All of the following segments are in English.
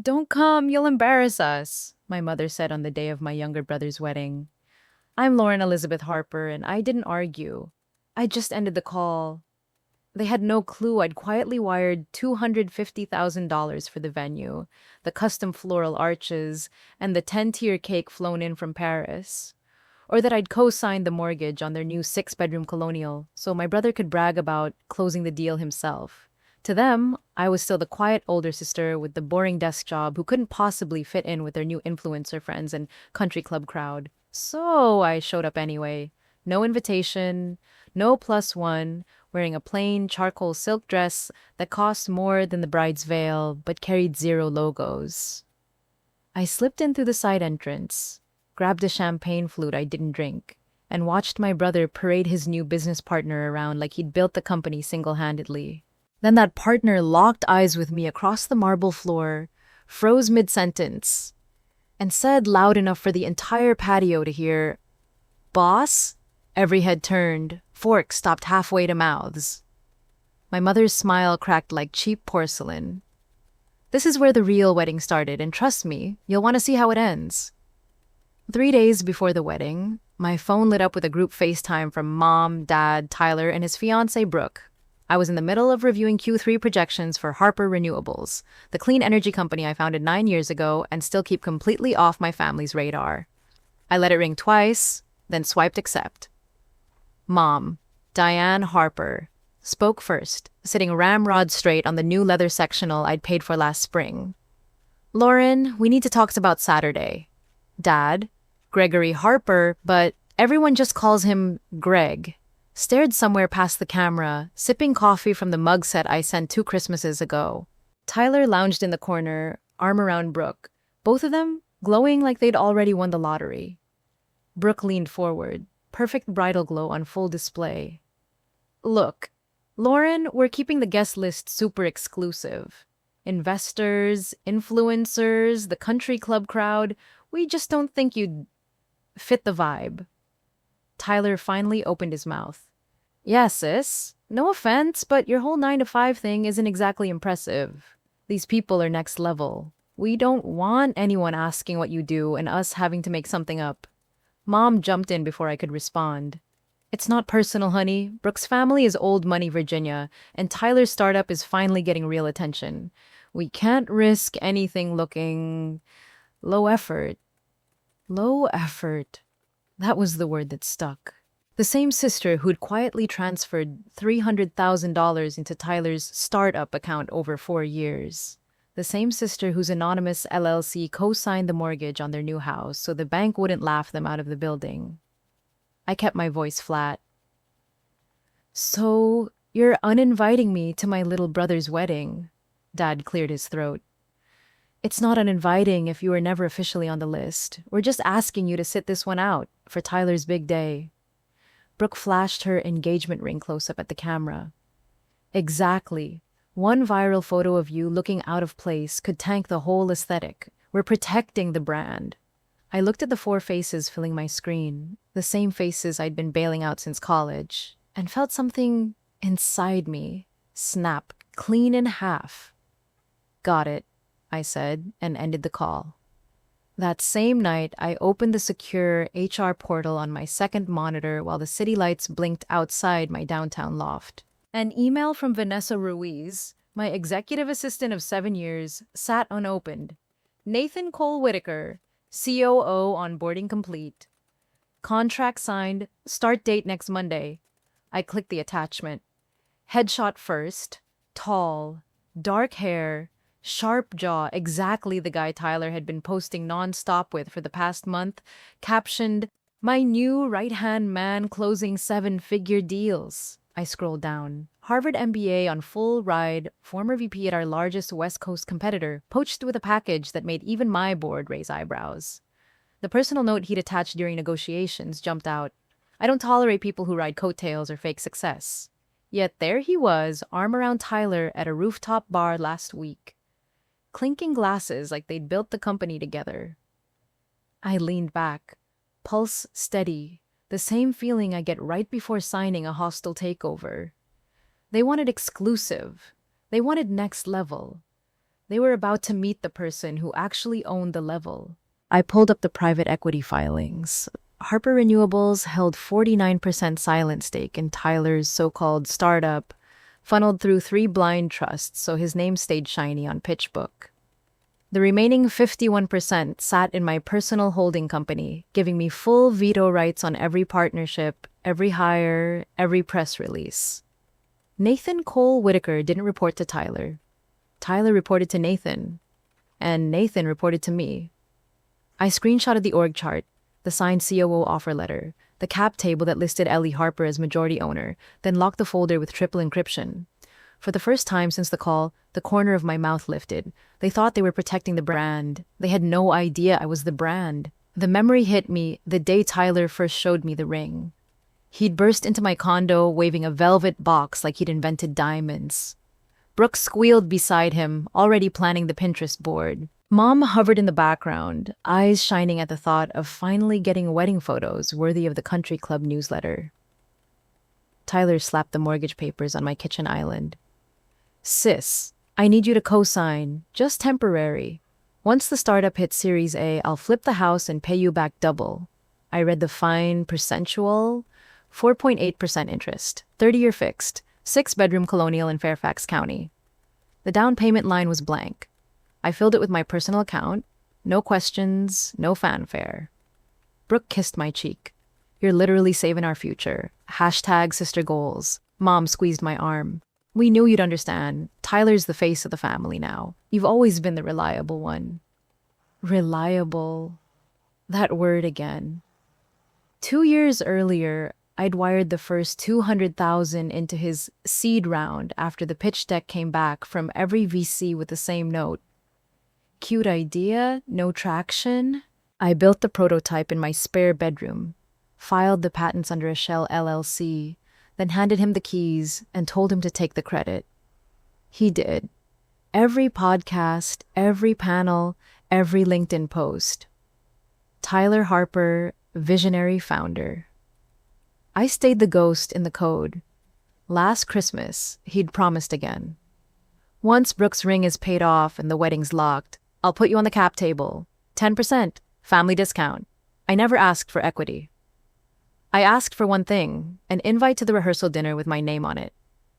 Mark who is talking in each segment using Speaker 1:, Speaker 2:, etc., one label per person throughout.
Speaker 1: Don't come, you'll embarrass us, my mother said on the day of my younger brother's wedding. I'm Lauren Elizabeth Harper, and I didn't argue. I just ended the call. They had no clue I'd quietly wired $250,000 for the venue, the custom floral arches, and the 10-tier cake flown in from Paris. Or that I'd co-signed the mortgage on their new six-bedroom colonial so my brother could brag about closing the deal himself. To them, I was still the quiet older sister with the boring desk job who couldn't possibly fit in with their new influencer friends and country club crowd. So I showed up anyway. No invitation, no plus one, wearing a plain charcoal silk dress that cost more than the bride's veil but carried zero logos. I slipped in through the side entrance, grabbed a champagne flute I didn't drink, and watched my brother parade his new business partner around like he'd built the company single-handedly. Then that partner locked eyes with me across the marble floor, froze mid-sentence, and said loud enough for the entire patio to hear, "Boss?" Every head turned, forks stopped halfway to mouths. My mother's smile cracked like cheap porcelain. This is where the real wedding started, and trust me, you'll want to see how it ends. 3 days before the wedding, my phone lit up with a group FaceTime from Mom, Dad, Tyler, and his fiancée, Brooke. I was in the middle of reviewing Q3 projections for Harper Renewables, the clean energy company I founded 9 years ago and still keep completely off my family's radar. I let it ring twice, then swiped accept. Mom, Diane Harper, spoke first, sitting ramrod straight on the new leather sectional I'd paid for last spring. "Lauren, we need to talk about Saturday." Dad, Gregory Harper, but everyone just calls him Greg, stared somewhere past the camera, sipping coffee from the mug set I sent 2 Christmases ago. Tyler lounged in the corner, arm around Brooke, both of them glowing like they'd already won the lottery. Brooke leaned forward, perfect bridal glow on full display. "Look, Lauren, we're keeping the guest list super exclusive. Investors, influencers, the country club crowd, we just don't think you'd fit the vibe." Tyler finally opened his mouth. "Yeah, sis. No offense, but your whole 9 to 5 thing isn't exactly impressive. These people are next level. We don't want anyone asking what you do and us having to make something up." Mom jumped in before I could respond. "It's not personal, honey. Brooke's family is old money Virginia, and Tyler's startup is finally getting real attention. We can't risk anything looking low effort." Low effort. That was the word that stuck. The same sister who'd quietly transferred $300,000 into Tyler's startup account over 4 years. The same sister whose anonymous LLC co-signed the mortgage on their new house so the bank wouldn't laugh them out of the building. I kept my voice flat. "So, you're uninviting me to my little brother's wedding?" Dad cleared his throat. "It's not uninviting if you were never officially on the list. We're just asking you to sit this one out for Tyler's big day." Brooke flashed her engagement ring close-up at the camera. "Exactly. One viral photo of you looking out of place could tank the whole aesthetic. We're protecting the brand." I looked at the 4 faces filling my screen, the same faces I'd been bailing out since college, and felt something inside me snap clean in half. "Got it," I said, and ended the call. That same night, I opened the secure HR portal on my second monitor while the city lights blinked outside my downtown loft. An email from Vanessa Ruiz, my executive assistant of 7 years, sat unopened. "Nathan Cole Whitaker, COO onboarding complete. Contract signed, start date next Monday." I clicked the attachment. Headshot first, tall, dark hair, sharp jaw, exactly the guy Tyler had been posting nonstop with for the past month, captioned, "My new right-hand man closing 7-figure deals." I scrolled down. Harvard MBA on full ride, former VP at our largest West Coast competitor, poached with a package that made even my board raise eyebrows. The personal note he'd attached during negotiations jumped out. "I don't tolerate people who ride coattails or fake success." Yet there he was, arm around Tyler at a rooftop bar last week, clinking glasses like they'd built the company together. I leaned back, pulse steady, the same feeling I get right before signing a hostile takeover. They wanted exclusive. They wanted next level. They were about to meet the person who actually owned the level. I pulled up the private equity filings. Harper Renewables held 49% silent stake in Tyler's so-called startup, funneled through 3 blind trusts so his name stayed shiny on PitchBook. The remaining 51% sat in my personal holding company, giving me full veto rights on every partnership, every hire, every press release. Nathan Cole Whitaker didn't report to Tyler. Tyler reported to Nathan, and Nathan reported to me. I screenshotted the org chart, the signed COO offer letter, the cap table that listed Ellie Harper as majority owner, then locked the folder with triple encryption. For the first time since the call, the corner of my mouth lifted. They thought they were protecting the brand. They had no idea I was the brand. The memory hit me the day Tyler first showed me the ring. He'd burst into my condo waving a velvet box like he'd invented diamonds. Brooke squealed beside him, already planning the Pinterest board. Mom hovered in the background, eyes shining at the thought of finally getting wedding photos worthy of the country club newsletter. Tyler slapped the mortgage papers on my kitchen island. Sis, I need you to co-sign, just temporary. Once the startup hits Series A, I'll flip the house and pay you back double. I read the fine percentual, 4.8% interest, 30-year fixed, 6-bedroom colonial in Fairfax County. The down payment line was blank. I filled it with my personal account. No questions, no fanfare. Brooke kissed my cheek. You're literally saving our future. Hashtag sister goals. Mom squeezed my arm. We knew you'd understand. Tyler's the face of the family now. You've always been the reliable one. Reliable. That word again. 2 years earlier, I'd wired the first $200,000 into his seed round after the pitch deck came back from every VC with the same note. Cute idea, no traction. I built the prototype in my spare bedroom, filed the patents under a shell LLC, then handed him the keys and told him to take the credit. He did. Every podcast, every panel, every LinkedIn post. Tyler Harper, visionary founder. I stayed the ghost in the code. Last Christmas, he'd promised again. Once Brooke's ring is paid off and the wedding's locked, I'll put you on the cap table. 10%, family discount. I never asked for equity. I asked for one thing, an invite to the rehearsal dinner with my name on it.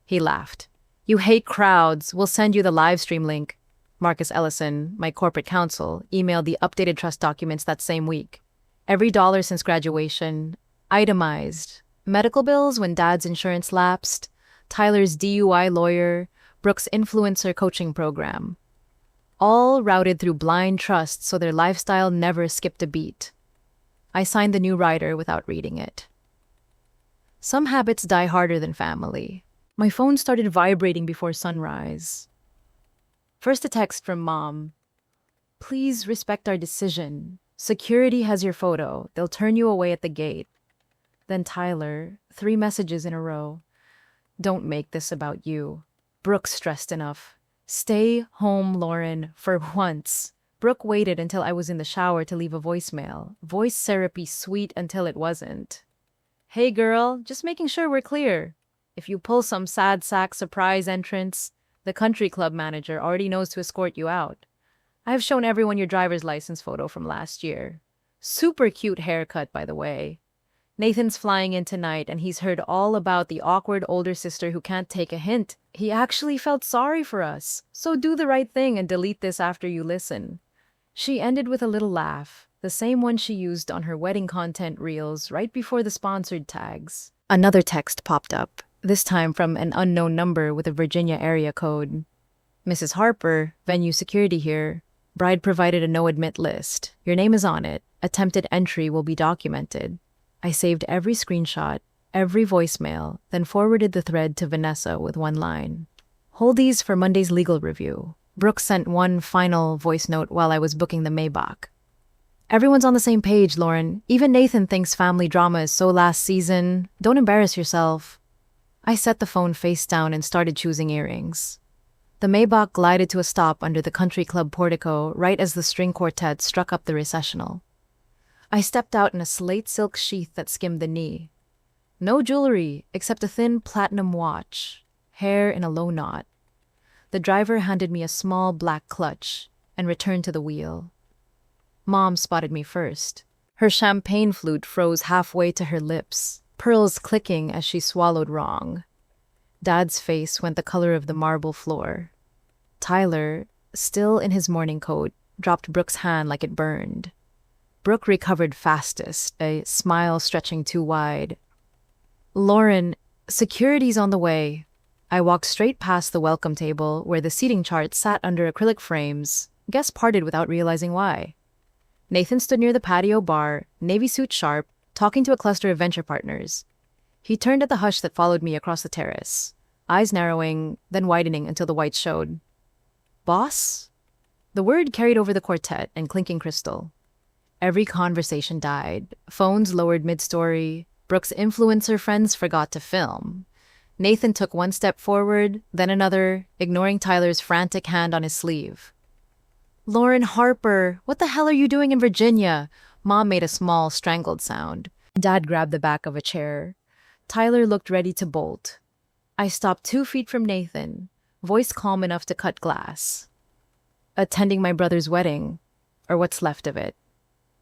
Speaker 1: He laughed. You hate crowds, we'll send you the live stream link. Marcus Ellison, my corporate counsel, emailed the updated trust documents that same week. Every dollar since graduation, itemized. Medical bills when dad's insurance lapsed, Tyler's DUI lawyer, Brooke's influencer coaching program. All routed through blind trusts so their lifestyle never skipped a beat. I signed the new rider without reading it. Some habits die harder than family. My phone started vibrating before sunrise. First a text from Mom. Please respect our decision. Security has your photo. They'll turn you away at the gate. Then Tyler, 3 messages in a row. Don't make this about you. Brooke's stressed enough. Stay home, Lauren, for once. Brooke waited until I was in the shower to leave a voicemail. Voice therapy sweet until it wasn't. Hey girl, just making sure we're clear. If you pull some sad sack surprise entrance, the country club manager already knows to escort you out. I've shown everyone your driver's license photo from last year. Super cute haircut, by the way. Nathan's flying in tonight and he's heard all about the awkward older sister who can't take a hint. He actually felt sorry for us. So do the right thing and delete this after you listen. She ended with a little laugh, the same one she used on her wedding content reels right before the sponsored tags. Another text popped up, this time from an unknown number with a Virginia area code. Mrs. Harper, venue security here. Bride provided a no-admit list. Your name is on it. Attempted entry will be documented. I saved every screenshot, every voicemail, then forwarded the thread to Vanessa with one line. Hold these for Monday's legal review. Brooke sent one final voice note while I was booking the Maybach. Everyone's on the same page, Lauren. Even Nathan thinks family drama is so last season. Don't embarrass yourself. I set the phone face down and started choosing earrings. The Maybach glided to a stop under the country club portico right as the string quartet struck up the recessional. I stepped out in a slate silk sheath that skimmed the knee. No jewelry except a thin platinum watch, hair in a low knot. The driver handed me a small black clutch and returned to the wheel. Mom spotted me first. Her champagne flute froze halfway to her lips, pearls clicking as she swallowed wrong. Dad's face went the color of the marble floor. Tyler, still in his morning coat, dropped Brooke's hand like it burned. Brooke recovered fastest, a smile stretching too wide. "Lauren, security's on the way." I walked straight past the welcome table where the seating chart sat under acrylic frames. Guests parted without realizing why. Nathan stood near the patio bar, navy suit sharp, talking to a cluster of venture partners. He turned at the hush that followed me across the terrace, eyes narrowing, then widening until the whites showed. "Boss?" The word carried over the quartet and clinking crystal. Every conversation died. Phones lowered mid-story. Brooke's influencer friends forgot to film. Nathan took one step forward, then another, ignoring Tyler's frantic hand on his sleeve. "Lauren Harper, what the hell are you doing in Virginia?" Mom made a small, strangled sound. Dad grabbed the back of a chair. Tyler looked ready to bolt. I stopped 2 feet from Nathan, voice calm enough to cut glass. "Attending my brother's wedding, or what's left of it."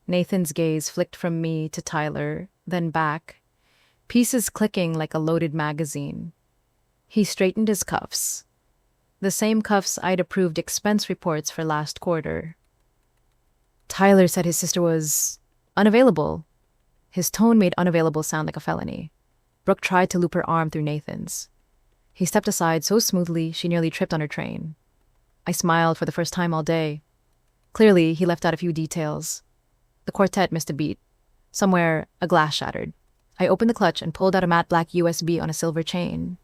Speaker 1: Nathan's gaze flicked from me to Tyler, then back, pieces clicking like a loaded magazine. He straightened his cuffs. The same cuffs I'd approved expense reports for last quarter. "Tyler said his sister was unavailable." His tone made unavailable sound like a felony. Brooke tried to loop her arm through Nathan's. He stepped aside so smoothly she nearly tripped on her train. I smiled for the first time all day. Clearly, he left out a few details. The quartet missed a beat. Somewhere, a glass shattered. I opened the clutch and pulled out a matte black USB on a silver chain.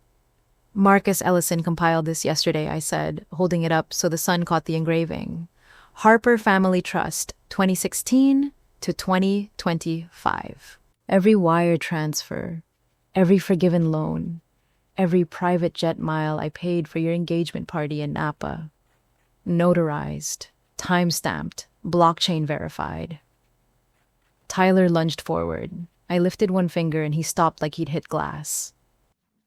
Speaker 1: "Marcus Ellison compiled this yesterday," I said, holding it up so the sun caught the engraving. "Harper Family Trust, 2016 to 2025. Every wire transfer, every forgiven loan, every private jet mile I paid for your engagement party in Napa. Notarized, time-stamped, blockchain verified." Tyler lunged forward. I lifted one finger and he stopped like he'd hit glass.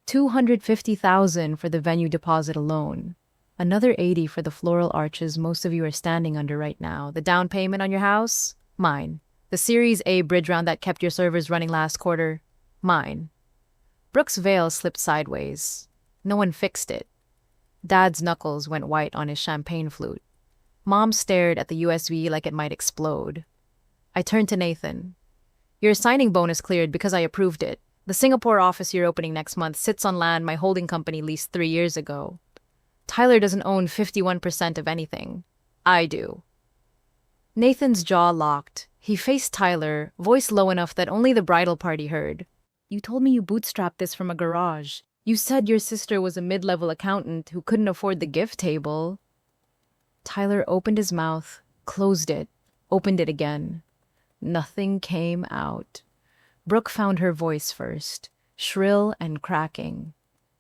Speaker 1: $250,000 for the venue deposit alone. Another 80 for the floral arches most of you are standing under right now. The down payment on your house? Mine. The Series A bridge round that kept your servers running last quarter? Mine. Brooke's veil slipped sideways. No one fixed it. Dad's knuckles went white on his champagne flute. Mom stared at the USB like it might explode. I turned to Nathan. "Your signing bonus cleared because I approved it. The Singapore office you're opening next month sits on land my holding company leased 3 years ago. Tyler doesn't own 51% of anything. I do." Nathan's jaw locked. He faced Tyler, voice low enough that only the bridal party heard. "You told me you bootstrapped this from a garage. You said your sister was a mid-level accountant who couldn't afford the gift table." Tyler opened his mouth, closed it, opened it again. Nothing came out. Brooke found her voice first, shrill and cracking.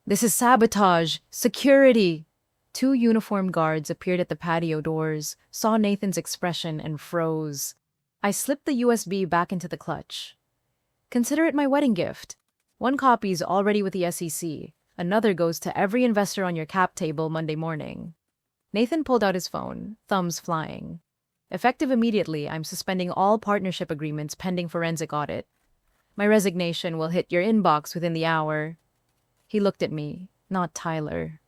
Speaker 1: "This is sabotage! Security!" 2 uniformed guards appeared at the patio doors, saw Nathan's expression, and froze. I slipped the USB back into the clutch. "Consider it my wedding gift. 1 copy's already with the SEC. Another goes to every investor on your cap table Monday morning." Nathan pulled out his phone, thumbs flying. "Effective immediately, I'm suspending all partnership agreements pending forensic audit. My resignation will hit your inbox within the hour." He looked at me, not Tyler.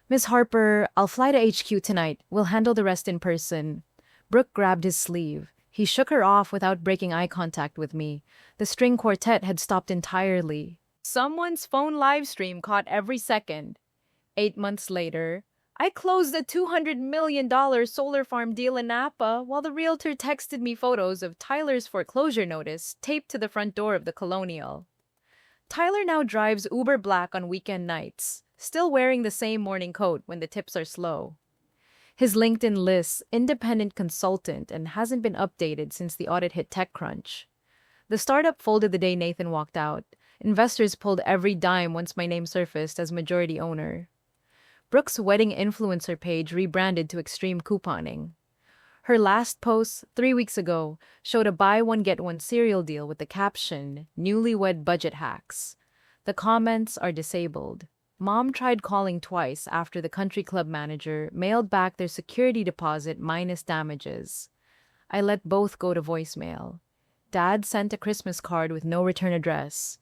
Speaker 1: "Miss Harper, I'll fly to HQ tonight. We'll handle the rest in person." Brooke grabbed his sleeve. He shook her off without breaking eye contact with me. The string quartet had stopped entirely. Someone's phone livestream caught every second. 8 months later, I closed a $200 million solar farm deal in Napa while the realtor texted me photos of Tyler's foreclosure notice taped to the front door of the Colonial. Tyler now drives Uber Black on weekend nights, still wearing the same morning coat when the tips are slow. His LinkedIn lists independent consultant and hasn't been updated since the audit hit TechCrunch. The startup folded the day Nathan walked out. Investors pulled every dime once my name surfaced as majority owner. Brooke's wedding influencer page rebranded to extreme couponing. Her last post, 3 weeks ago, showed a buy one get one cereal deal with the caption, "Newlywed budget hacks." The comments are disabled. Mom tried calling twice after the country club manager mailed back their security deposit minus damages. I let both go to voicemail. Dad sent a Christmas card with no return address.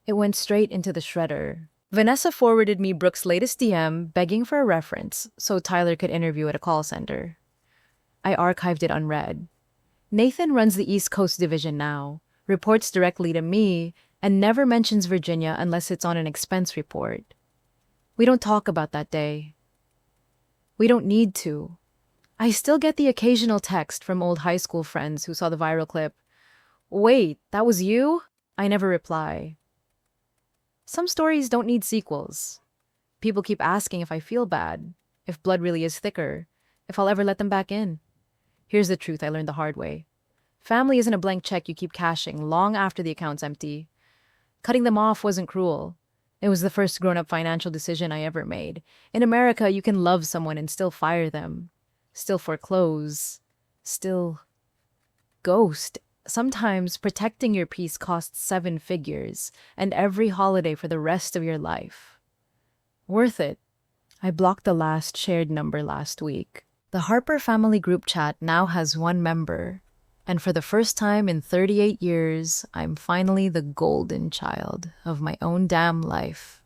Speaker 1: It went straight into the shredder. Vanessa forwarded me Brooke's latest DM begging for a reference so Tyler could interview at a call center. I archived it unread. Nathan runs the East Coast division now, reports directly to me, and never mentions Virginia unless it's on an expense report. We don't talk about that day. We don't need to. I still get the occasional text from old high school friends who saw the viral clip. Wait, that was you? I never reply. Some stories don't need sequels. People keep asking if I feel bad, if blood really is thicker, if I'll ever let them back in. Here's the truth I learned the hard way. Family isn't a blank check you keep cashing long after the account's empty. Cutting them off wasn't cruel. It was the first grown-up financial decision I ever made. In America, you can love someone and still fire them, still foreclose, still ghost. Sometimes protecting your peace costs 7 figures, and every holiday for the rest of your life. Worth it. I blocked the last shared number last week. The Harper family group chat now has 1 member, and for the first time in 38 years, I'm finally the golden child of my own damn life.